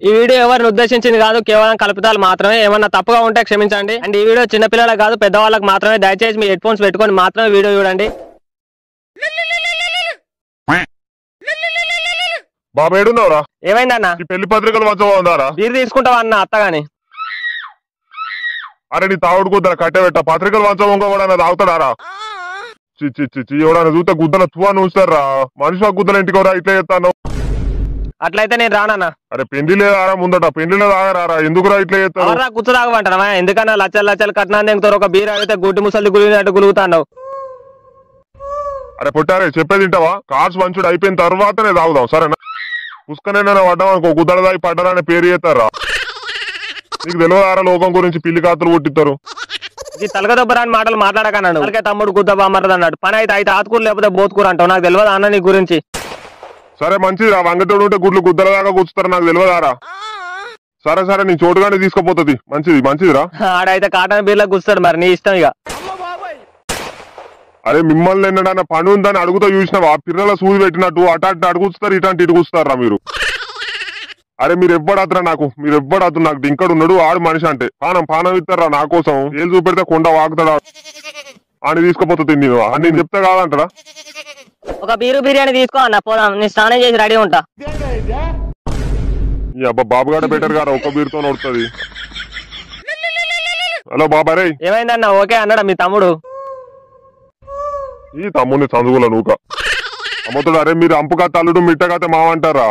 ఈ వీడియో ఎవరిని ఉద్దేశించింది కాదు, కేవలం కల్పితాలు మాత్రమే. ఏమన్నా తప్పుగా ఉంటే క్షమించండి. అండ్ ఈ వీడియో చిన్నపిల్లలకు కాదు పెద్దవాళ్ళకి మాత్రమే. దయచేసి మీ హెడ్ ఫోన్స్ పెట్టుకొని మాత్రమే వీడియో చూడండి. బాబు ఏడున్నావురా? ఏమైందన్నా? ఈ పెళ్లి పత్రికలు మంచిగా బీరు తీసుకుంటావా అన్న అత్తగాని? అరే నీ తాగుడు గుద్దల కట్టే పెట్ట పత్రికలు మంచం కూడా తాగుతాడారా? చిచ్చి ఎవడన్నా చూస్తే గుద్దల తువాన్ని ఉంచుతారా? మనిషి గుద్దల ఇంటికి ఇట్లా చేస్తాను. అట్లయితే నేను రానన్నా. అరే పెళ్లి లేదా ముందట, పెళ్లిలో తాగరారా? ఎందుకురా ఇట్లా చేస్తారు? కూర్చో తాగమంటారా? ఎందుకన్నా లచ్చలు లచ్చలు కట్టినా దిగుతారు. ఒక బీరు అడిగితే గుడ్డి ముసలి గులినట్టు గులుగుతాండవు. అరే పుట్టారే చెప్పేది వింటావా? కార్స్ మంచుడు అయిపోయిన తర్వాతనే తాగుదాం సరేనా? పుష్కనైనా పడ్డాం అనుకో గుద్దల దాగి పడ్డారా అనే పేరు చేస్తారా? నీకు తెలియదారా లోకం గురించి? పిల్లి కాతులు పుట్టిస్తారు. ఈ తలగదొబ్బరాని మాటలు మాట్లాడకన్నాడు. అలాగే తమ్ముడు గుద్ద బామ్మరది అన్నాడు. పని అయితే ఆతుకూరు లేకపోతే బోతుకూరు అంటావు. నాకు తెలియదు అన్న నీ గురించి. సరే మంచిది రా, వంగతోడు ఉంటే గుడ్లు గుద్దల దాకా కూర్చుతారు. నాకు తెలియదారా? సరే నీ చోటుగానే తీసుకుపోతుంది. మంచిదిరా. ఆడైతే కాటన్ బీర్లో కూర్చుతాడు. మరి నీ ఇష్టం ఇక. అరే మిమ్మల్ని ఎన్నడన్నా పని ఉందని అడుగుతా చూసినావా? పిల్లల సూది పెట్టినట్టు అటు అడుగుతారు, ఇటు కూర్చుతారా మీరు? అరే మీరు ఎవ్వడాతరా నాకు డింకడు ఉన్నాడు. ఆడు మనిషి అంటే పానం ఇస్తారా నా కోసం? ఏళ్ళు చూపెడితే కొండ వాకుతాడా అని తీసుకుపోతుంది. నేను చెప్తే కాదంటారా? ఒక బీరు బిర్యానీ తీసుకో అన్న, పోదాం. నేను స్నానం చేసి రెడీ ఉంటా. అబ్బా బాబుగాడ బెటర్ గారా, ఒక్క బీరుతో నడుతుంది. హలో బాబారే, ఏమైందన్న? ఓకే అన్నాడా మీ తమ్ముడు? ఈ తమ్ముడిని చదువుల నూక అమ్మతుడు. అరే మీరు అంపుగా తల్లుడు మిట్టగాతే మావంటారా?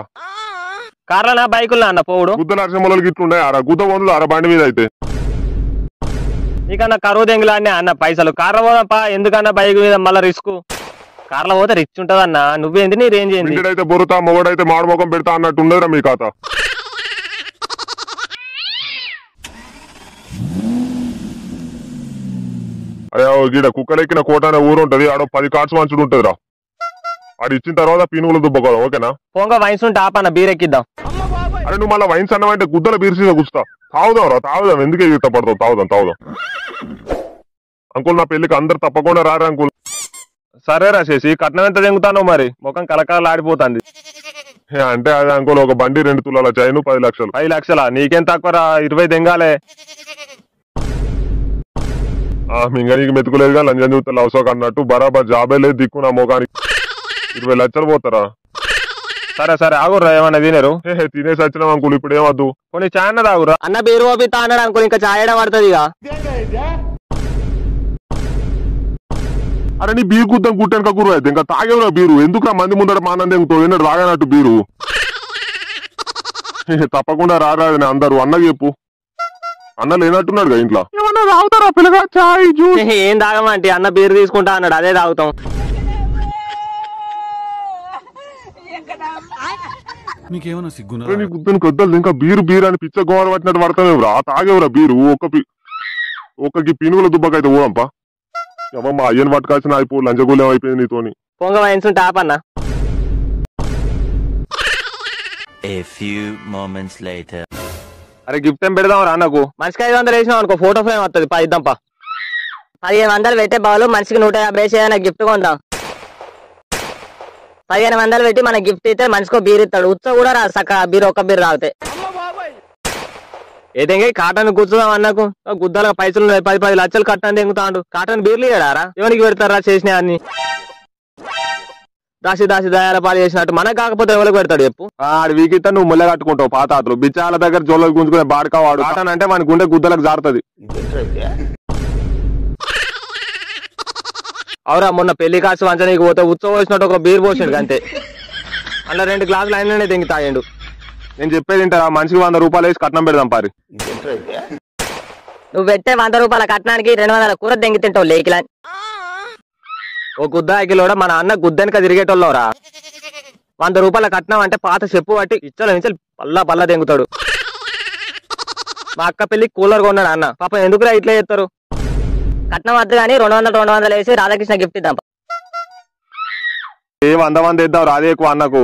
కార్లనా బైకుల్లా అన్న పోవుడు? గుద్ద నరసింహలు గిట్లున్నాయి అరా? గుద్ద వందులు అర బండి మీద అయితే నీకన్నా కరువు దెంగులాడినే అన్న పైసలు. కార్ల పోదాంపా, ఎందుకన్నా బైక్ మీద మళ్ళా రిస్క్. కార్ల పోతే రిచ్ ఉంటదన్న. నువ్వేంది నీ రేంజ్ ఏంది? ఇంటిడైతే బొరుతా, మొగడైతే మాడుముఖం పెడతా అన్నట్టు ఉండదురా మీ ఖాతా. అరే గీడ కుక్కలెక్కిన కోట అనే ఊరు ఉంటది. ఆడ 10 కార్డ్స్ మంచుడు ఉంటది రా. ఆడు ఇచ్చిన తర్వాత పీనుగులు దుబ్బకోదాం ఓకేనా? పొంగ వైన్స్ ఉంటే ఆపన్న బీర్ ఎక్కిద్దాం. అరే నువ్వు మళ్ళీ వైన్స్ అన్నవంటే గుద్దల బీర్సీగా కూర్చుతా. తాగుదాం ఎందుకే ఇష్టపడతావు? తాగుదాం. అంకుల్ నా పెళ్లికి అందరు తప్పకుండా రారా అంకుల్. సరే రాసేసి కట్నం ఎంత తెంగుతానో మరి? ముఖం కలకాలు ఆడిపోతుంది. అంటే అదే అంకుల్, ఒక బండి 2 తులాల చైను 10 లక్షలు. 5 లక్షలా? నీకేం తక్కువ రా, 20 తెంగాలే. మింగనీకి మెతుకులేదుగా లంజన్ చూస్తే అవసరం అన్నట్టు బరాబర్ జాబే లేదు దిక్కు నా ముఖానికి. 20 లక్షలు పోతారా? సరే ఆగుర్రా, ఏమన్నా తినరు? తినేసి వచ్చినాం అంకుల్, ఇప్పుడు ఏమద్దు. కొన్ని చాయ్ అన్న తాగురా. అన్న బీరు ఓపితా అన్నాడు అంకుల్, ఇంకా చాయ్ పడుతుంది ఇక. అరే నీ బీరు గుద్దాం గుట్టెనక గురు అయితే ఇంకా తాగేవరా బీరు? ఎందుకు మంది ముందర మానందేంతో ఎన్నడు తాగనట్టు బీరు? తప్పకుండా రారా అందరు. అన్నకి చెప్పు, అన్న లేనట్టున్నాడు ఇంట్లో. ఏమన్నా తాగుతారా పిల్లగా? చాయ్ జ్యూస్ ఏం తాగమంటే అన్న బీరు తీసుకుంటా అన్నాడు, అదే తాగుతాం. మీకేమన్నా సిగ్గునా? కొద్దలు ఇంకా బీరు అని పిచ్చ గోడ పట్టినట్టు పడతామేవరా? తాగేవరా బీరు? ఒక్కకి పినుగుల దుబ్బకైతే ఊరంపా. మా అయ్యని పట్టుకాల్సిన అయిపో లంచగూలెం అయిపోయింది నీతోని. పొంగ వైన్స్ ఉంటే ఆపన్న. అరే గిఫ్ట్ ఏం పెడదాం రా అన్నకు? మనిషికి 500 వేసినాం అనుకో, ఫోటో ఫ్రేమ్ వస్తుంది. ఇద్దాంపా. 1500 పెట్టే బాలు మనిషికి 150 వేసి గిఫ్ట్ కొందాం. 1500 పెట్టి మన గిఫ్ట్ ఇస్తే మనిషికి బీర్ ఇస్తాడు. ఉత్సవ కూడా రా సక్క బీర్, ఒక్క బీర్ తాగితే. ఏదైనా కాటన్ కూర్చుదాం అన్నకు. గుద్దాలకు పైసలు 10 లక్షలు కట్టని తెంగుతాడు. కాటన్ బీర్లు ఇయ్యడారా? ఎవరికి పెడతారా చేసిన అన్ని? దాసి దయాల పాలు చేసినట్టు మనకు కాకపోతే ఎవరికి పెడతాడు చెప్పు? ఆడు వీకితే నువ్వు ముళ్ళ కట్టుకుంటావు. పాతాతలు బిచ్చాల దగ్గర జోళ్ళకు గుంజుకునే బాడకావాడు. కాటన్ అంటే మన గుండె గుద్దలకు జారుతుంది. అవురా, మొన్న పెళ్లి కాసు వంచనీకి పోతే ఉత్సవం వచ్చినట్టు ఒక బీర్ పోసాడు అంతే. అలా 2 గ్లాసులు అయినా తెంగి తాగిండు. నేను చెప్పేది ఏంటారా? మనిషికి 100 రూపాయలు వేసి కట్నం పెడదాం పారి. నువ్వు పెట్టే 100 రూపాయల కట్నానికి 200 కూర తెంగి తింటావు లేకిలా. ఓ గుద్దాకిలోడ మన అన్న గుద్దెనక తిరిగేటోళ్ళవరా. 100 రూపాయల కట్నం అంటే పాత చెప్పు పట్టి ఇచ్చలు పల్లా తెంగుతాడు. మా అక్క పెళ్లికి కూలర్ కొన్నాడు అన్న. పాపం ఎందుకురా ఇట్లా చేస్తారు? కట్నం వద్దు కానీ 200 వేసి రాధాకృష్ణ గిఫ్ట్ ఇద్దాం. 100 మంది ఇద్దాం రాదే ఎక్కువ అన్నకు.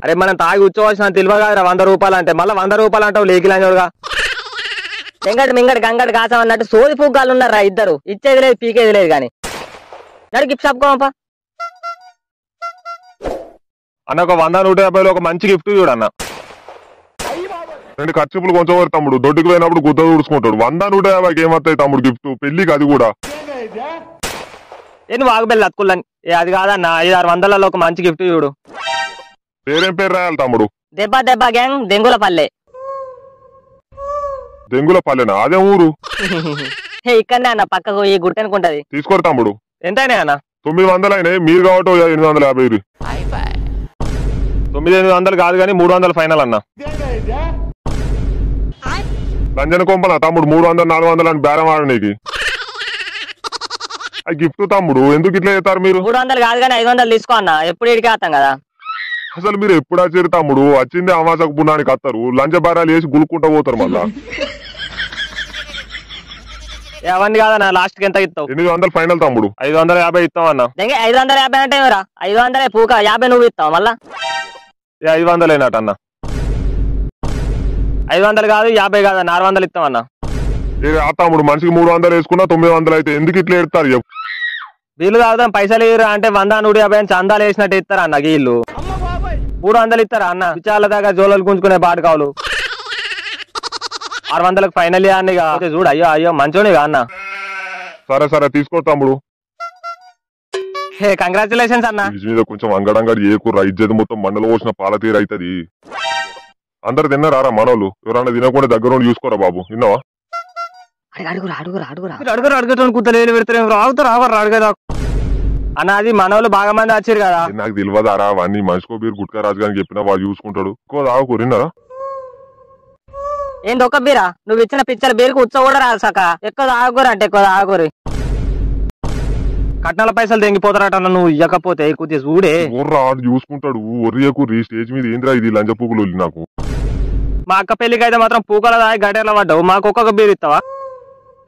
అరే మనం తాగి ఉచ్చవలసిన తెలివ కాదురా 100 రూపాయలు అంటే. మళ్ళీ 100 రూపాయలు అంటావు లేకిలాగా. వెంకట మింగట గంగట కాసం అన్నట్టు సోది పూగాలు ఉన్నారా ఇద్దరు. ఇచ్చేది లేదు పీకేది లేదు కానీ. నడు గిఫ్ట్ షాప్ కోపా. అన్న ఒక 100-150 ఒక మంచి గిఫ్ట్ చూడన్న. 2 ఖర్చులు కొంచెం తమ్ముడు దొడ్డుకు పోయినప్పుడు గుద్ద తుడుచుకుంటాడు. 100-150 ఏమవుతాయి తమ్ముడు గిఫ్ట్ పెళ్లికి అది కూడా. నేను వాగుబెల్లి అతుకుల్లని అది కాదన్న 500-600 ఒక మంచి గిఫ్ట్ చూడు. పేరేం పేరు రాయాలి తమ్ముడు? దెబ్బ దెబ్బ గ్యాంగ్ దెంగులపల్లె. దెంగులపల్లెనా? అదే ఊరు? ఇక్కడనే అన్న పక్కకు ఈ గుట్టనుకుంటది. తీసుకోరు తమ్ముడు. ఎంతైనా అన్న? 900 అయినాయి. మీరు కాబట్టి 850. 900 కాదు కానీ 300 ఫైనల్ అన్న. లంజన కొంపన తమ్ముడు 300-400 అని బేరం ఆడ నీకు గిఫ్ట్ తమ్ముడు. ఎందుకు ఇట్లా చేస్తారు మీరు? 300 కాదు కానీ 500 తీసుకో అన్న. ఎప్పుడు ఇడికి వస్తాం కదా. అసలు మీరు ఎప్పుడు వచ్చారు తమ్ముడు? వచ్చింది అమాసకు పుణ్యానికి వస్తారు. లంచ బారాలు వేసి గులుక్కుంటూ పోతారు మళ్ళా. అవన్నీ కాదన్న. లాస్ట్ కి ఎంత ఇస్తావు? 800 ఫైనల్ తమ్ముడు. 550 ఇస్తాం అన్న. 550 అంటే 500 పూక 50 నువ్వు ఇస్తావు మళ్ళా. 500 అయినట్టు అన్న. 500 కాదు 50 కాదు 600 ఇస్తాం అన్న. తమ్ముడు మనిషికి 300 వేసుకున్నా 900 అయితే ఎందుకు ఇట్లా ఎడతారు చెప్పు? వీళ్ళు తాగుదాం పైసలు ఇవ్వరు అంటే 100-150 అని చందాలు వేసినట్టు ఇస్తారా అన్న వీళ్ళు? 300 ఇస్తారా అన్న? విచారాల దాకా జోలలు గుంజుకునే బాటు కావులు. 600కి ఫైనల్ అన్న. చూడు అయ్యో అయ్యో మంచోనిగా అన్న. సరే సరే తీసుకో తమ్ముడు. హే కంగ్రాచులేషన్స్ అన్న. మీద కొంచెం అంగడంగా ఏకూర ఇజ్జత్ మొత్తం మండలు పోసిన పాల తీరు అవుతుంది. అందరు తిన్నారా మనోళ్ళు? ఎవరన్నా తినకుండా దగ్గర చూసుకోరా బాబు. విన్నావా? అడుగుతాను కుత్తలేలు పెడతారు అడుగుదా అన్న. అది మనోళ్ళు బాగా మంది వచ్చారు కదా. నాకు తెలియదారా అవన్నీ. మనిషికో బీరు గుట్కా రాజు గారికి చెప్పినా వాడు చూసుకుంటాడు. ఎక్కువ తాగుకోరు. విన్నారా? ఏంది ఒక్క బీరా? నువ్వు ఇచ్చిన పిచ్చర్ బీరుకు ఉత్సవ కూడా రాదు సక. ఎక్కువ తాగుకోరు అంటే ఎక్కువ తాగుకోరు. కట్నాల పైసలు తెంగిపోతారట నువ్వు ఇవ్వకపోతే. కొద్దిగా చూడే ఆడు చూసుకుంటాడు. ఒర్రియకూరి స్టేజ్ మీద ఏంద్రా ఇది లంచ పూకులు నాకు. మా అక్క పెళ్లికి అయితే మాత్రం పూకల దాగి గడ్డెలా పడ్డావు. మాకు ఒక్కొక్క బీరు ఇస్తావా?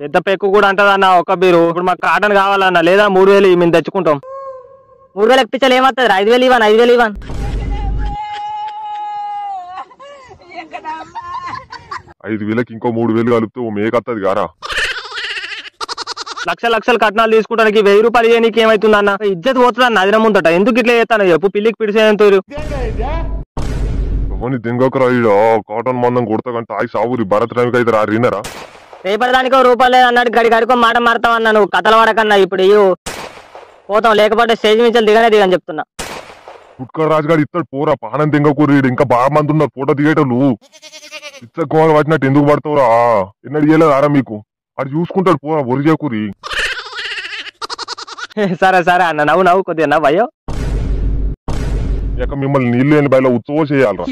పెద్ద పెక్కు కూడా అంటదన్న ఒక్క బీరు. ఇప్పుడు మాకు కాటన్ కావాలన్నా లేదా 3000 మేము తెచ్చుకుంటాం. 3000 పిచ్చలు ఏమవుతుంది? 5000 ఇవ్వను. 5000 ఇవ్వను. 5,000కి ఇంకో 3,000 కలిపితే ఓ మేకత్తది గారా. లక్షలు కట్నాలు తీసుకుంటానికి 1000 రూపాయలు ఇయ్య నీకు ఏమైతుందన్న? ఇజ్జత్ పోతుందన్న అదిన ముందట. ఎందుకు ఇట్లా చేస్తాను చెప్పు? పిల్లికి పిడిసేంతూరు దింగకరా. కాటన్ మందం కొడతా కంటే ఆగి సాగురి భరత్ రామికి అయితే రీనరా. రేపటి దానికి రూపాయలు లేదు అన్నాడు. గడికో మాట మారుతామన్నా. నువ్వు కథలు వాడకన్నా. ఇప్పుడు పోతాం లేకపోతే స్టేజ్ నుంచి దిగని చెప్తున్నా. కుట్కడ రాజుగారు ఇస్తాడు పోరా. పానం దింగకూరి ఇంకా బాగా మంది ఉన్నారు ఫోటో దిగేటోళ్ళు. ఇచ్చకోవాలి పట్టినట్టు ఎందుకు పడతావురా? ఎన్నడు ఇయ్యలేదారా మీకు? అది చూసుకుంటాడు పోరా. ఒరిజేకూరి. సరే సరే అన్న. నవ్వు కొద్దిగా నవ్వయ్యో. ఇక మిమ్మల్ని నీళ్ళు లేని బయట ఉత్సవం చేయాలరా.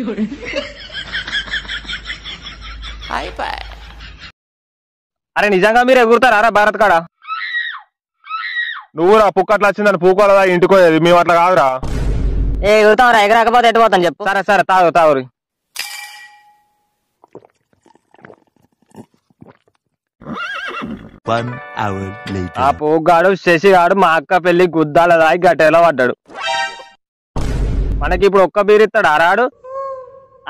అరే నిజంగా మీరు ఎగురుతారా భారత్ కాడ? నువ్వు రా పుక్కట్లా వచ్చిందని పూకోలదా ఇంటికోయేది. మేము అట్లా కాదురా. ఎగురుతాం. ఎగరకపోతే ఎట్టిపోతాం చెప్పు. సరే సరే తాగు. ఆ పోగాడు శశిగాడు మా అక్క పెళ్లి గుద్దాల దాగి గట్టెలో పడ్డాడు. మనకి ఇప్పుడు ఒక్క బీరు ఇస్తాడు ఆరాడు.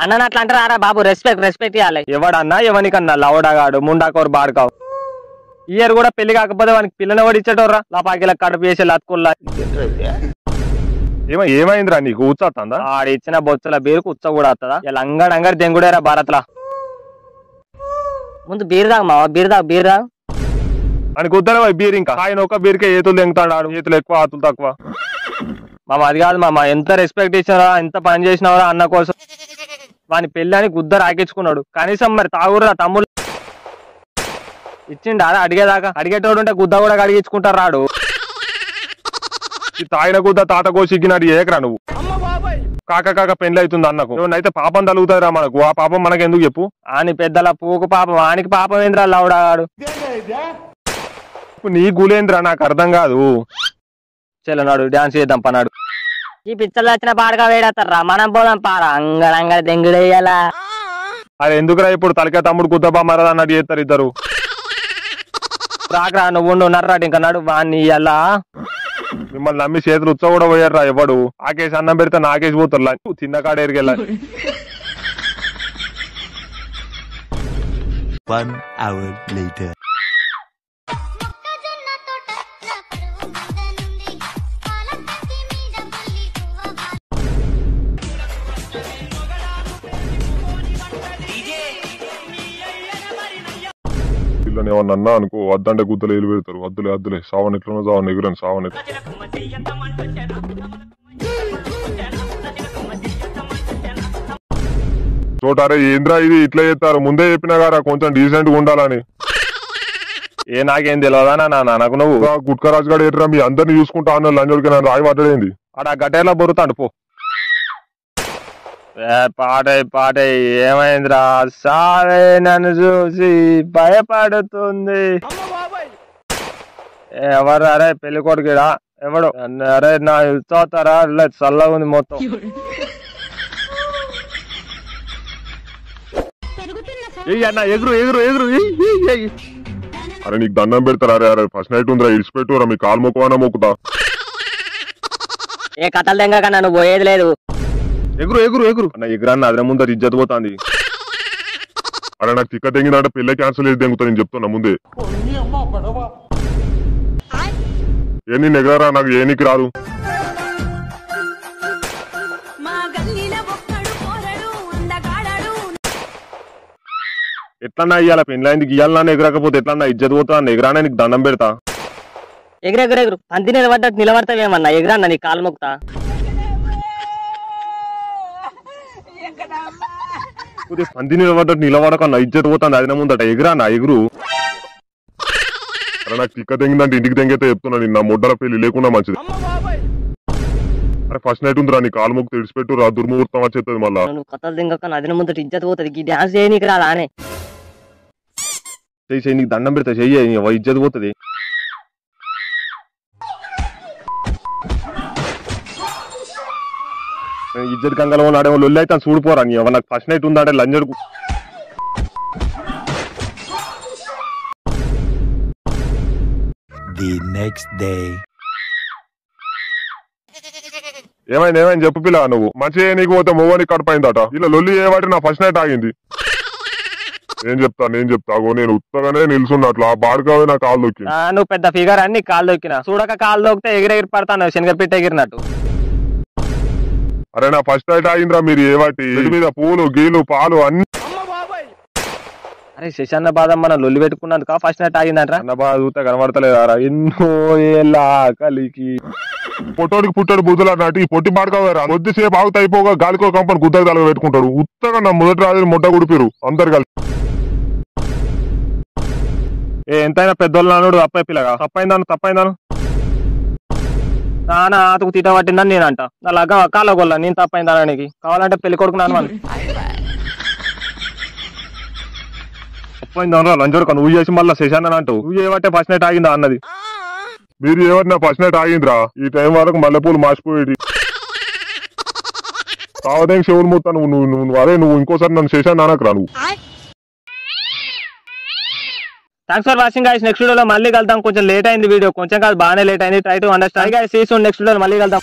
అన్న అట్లా అంటారా బాబు? రెస్పెక్ట్ ఇవ్వాలి. ఎవడన్నా ఎవరికన్నా లవడగాడు ముండాకోరు బాడుకావు. ఇయర్ కూడా పెళ్లి కాకపోతే వానికి పిల్లని ఎవడు ఇచ్చేటోర్రా? లాపాకిల కడుపు చేసి లత్కుల్లా. ఏమైందిరా నీకు? ఉచ్చొస్తుందా? ఆడి ఇచ్చిన బొచ్చుల బీరుకు ఉచ్చ కూడా వస్తుందా? ఇలా అంగడంగడి దెంగుడేరా భారత్లా. ముందు బీరు తాగు మావా. బీరు తాగు అని కుద్దర బీరు. ఇంకా ఆయన ఒక బీరుకే ఏతులు దెంగుతాడు. ఏతులు ఎక్కువ ఆతులు తక్కువ. మామ అది కాదు మామ. ఎంత రెస్పెక్ట్ ఇచ్చినారా, ఎంత పని చేసినారా అన్న కోసం. వాని పెళ్లి అని గుద్ద రాకించుకున్నాడు. కనీసం మరి తాగురా తమ్ముళ్ళు ఇచ్చిండు అదే అడిగేదాకా. అడిగేటోడు ఉంటే గుద్ద కూడా అడిగించుకుంటారు రాడు. తాయిన గుద్ద తాత కోసిగ్గినాడు ఏకరా నువ్వు. కాక పెళ్లి అవుతుంది అన్నకు. అయితే పాపం తలుగుతారా మనకు? ఆ పాపం మనకు ఎందుకు చెప్పు? ఆని పెద్దల పూకు పాపం. ఆనికి పాపం ఏంద్రా లౌడాడు. నీ గులేంద్రా నాకు అర్థం కాదు. చెల్లనాడు డాన్స్ చేద్దాం పన్నాడు. ఈ పిచ్చర్లు వచ్చిన పాడగా వేడతారా? మనం పోదాం పారా. అంగడంగ దెంగుడేయాలా. అరే ఎందుకురా ఇప్పుడు తలకే తమ్ముడు గుద్దబా మరద అన్నట్టు చేస్తారు ఇద్దరు. రాకరా నువ్వు ఉన్నాడు ఇంకా నాడు వాణ్ణి ఇలా. మిమ్మల్ని నమ్మి చేతులు ఉత్సవ కూడా పోయారా ఎవడు? ఆకేసి అన్నం పెడితే నాకేసి పోతారు. చిన్న కాడ ఎరికెళ్ళ. 1 hour later. వాళ్ళని ఏమన్నా అన్నా అనుకో వద్దంటే గుద్దలు ఏలు పెడతారు. వద్దులే వద్దులే సావన్ ఎట్లనో సావన్ ఎగురని సావన్ చోటారే ఏంద్రా ఇది ఇట్లా చేస్తారు ముందే చెప్పినా గారా కొంచెం డీసెంట్ గా ఉండాలని. ఏ నాకేం తెలియదా నాకు నువ్వు గుట్కరాజు గారు ఎట్రా మీ అందరిని చూసుకుంటా అన్న లంజోడికి నన్ను రాయి పడ్డేంది ఆడ గట్టేలా బొరుతాడు పో. పాట ఏమైందిరా సావే నన్ను చూసి భయపడుతుంది. ఎవరు అరే పెళ్లి కొడుకురా ఎవడు అరే నా చూస్తారా చల్లగా ఉంది మొత్తం. అన్న ఎగురు ఎగురు ఎగురు. అరే నీకు దండం పెడతారా? అరే అరే ఫస్ట్ నైట్ ఉందిరా ఇడిచిపెట్టురా మీ కాలు మొక్కువన్నా మొక్కుతా. ఏ కథలు తెంగక నన్ను పోయేది లేదు. ఎగురు ఎగురు ఎగురు అన్న ఎగురన్న అదే ముందర ఇజ్జత్ పోతుంది. అరే నాకు తిక్క తెంగిందంటే పెళ్ళే క్యాన్సిల్ చేసి తెంగుతా నేను చెప్తున్నా ముందే. ఏ నేను ఎగరా నాకు ఏనికి రాదు. ఎట్లన్నా ఇయ్యాల పెళ్ళైంది గీయాలన్నా ఎగరకపోతే ఎట్లన్నా ఇజ్జత్ పోతా అన్న ఎగరానే నీకు దండం పెడతా. ఎగురెగురెగురు పంది నిలబడ్డట్టు నిలబడతావేమన్నా ఎగరన్నా నీ కాలు మొక్తా. పంది నిలబడ్డట్టు నిలబడకన్నా ఇజ్జత్ పోతుంది అది ముందట ఎగురానా ఎగురు. అరే నాకు తిక్క తెంగిందంటే ఇంటికి తెంగైతే చెప్తున్నా నా ముడ్డల పెళ్లి లేకుండా మంచిది. అరే ఫస్ట్ నైట్ ఉందిరా నీ కాలు మొక్కు తెడిచిపెట్టు రా దుర్ముహూర్తం వచ్చేస్తుంది మళ్ళా. కథలు దింగక అది ముందట ఇజ్జత్ పోతుంది. ఈ డాన్స్ చేయనీకి రాదా అనే చెయ్యి నీకు దండం పెడతా చెయ్యి ఇజ్జత్ పోతుంది. ఇజ్జత్ గంగలో ఆడేమో లొల్లి అయితే చూడిపోరా నీ నాకు ఫస్ట్ నైట్ ఉందంటే లంజడుకు. The next day. ఏమైంది ఏమైంది చెప్పు పిల్ల నువ్వు మంచిగా నీకు పోతే మొవ్వని కడపైందట ఇలా లొల్లి ఏవాటి నా ఫస్ట్ నైట్ ఆగింది. నేను చెప్తా అగో నేను ఉత్తగానే నిల్చున్నట్లు ఆ బాడుకావే నా కాలు దొక్కి. నువ్వు పెద్ద ఫిగర్ అని కాలు దొక్కినా చూడక కాలు దొక్కితే ఎగిరెగిరి పడతాను శనగపిట్ట ఎగిరినట్టు. అరే నా ఫస్ట్ నైట్ ఆగిందిరా మీరు ఏవాటి మీద పూలు గీలు పాలు అన్ని. అరే శశాన్న బాధ మనం లొల్లి పెట్టుకున్నందుక ఫస్ట్ నైట్ ఆగిందంట. అన్న బాధ చూస్తే కనబడతలేదారా ఎన్నో ఏళ్ళ కలికి పొట్టోడికి పుట్టాడు బుద్ధులు అన్నట్టు ఈ పొట్టి మాడకవేరా కొద్దిసేపు ఆగుతా అయిపోగా గాలికో కంపని గుద్దకు తలగా పెట్టుకుంటాడు. ఉత్తగా నా మొదటి రాజు ముడ్డ గుడిపిరు అందరు కలిసి. ఎంతైనా పెద్దోళ్ళు నాడు అప్పాయి పిల్లగా తప్పైందాను నాన్న ఆతకు తీట పట్టిందని నేను అంట అలాగా కాళ్ళ గొల్ల నేను తప్పైందానికి కావాలంటే పెళ్లి కొడుకు నాన్న తప్పైందా లంచోడుక నువ్వు చేసి మళ్ళీ శశాన్ అని అంటూ నువ్వు ఏమంటే ఫస్ట్ నైట్ ఆగిందా అన్నది. మీరు ఏమంటే నా ఫస్ట్ నైట్ ఆగిందిరా ఈ టైం వరకు మల్లెపూలు మాసిపోయేది. కావదేం చెవులు మొత్తాను నువ్వు అరే నువ్వు ఇంకోసారి నన్ను శశాన్ నానకు రా నువ్వు. Thanks for watching guys. Next వీడియోలో మళ్ళీ కలుద్దాం. కొంచెం లేట్ అయింది వీడియో కొంచెం కాదు బాగానే లేట్ అయింది. Try to understand guys. See you soon. Next వీడియోలో మళ్ళీ కలుద్దాం.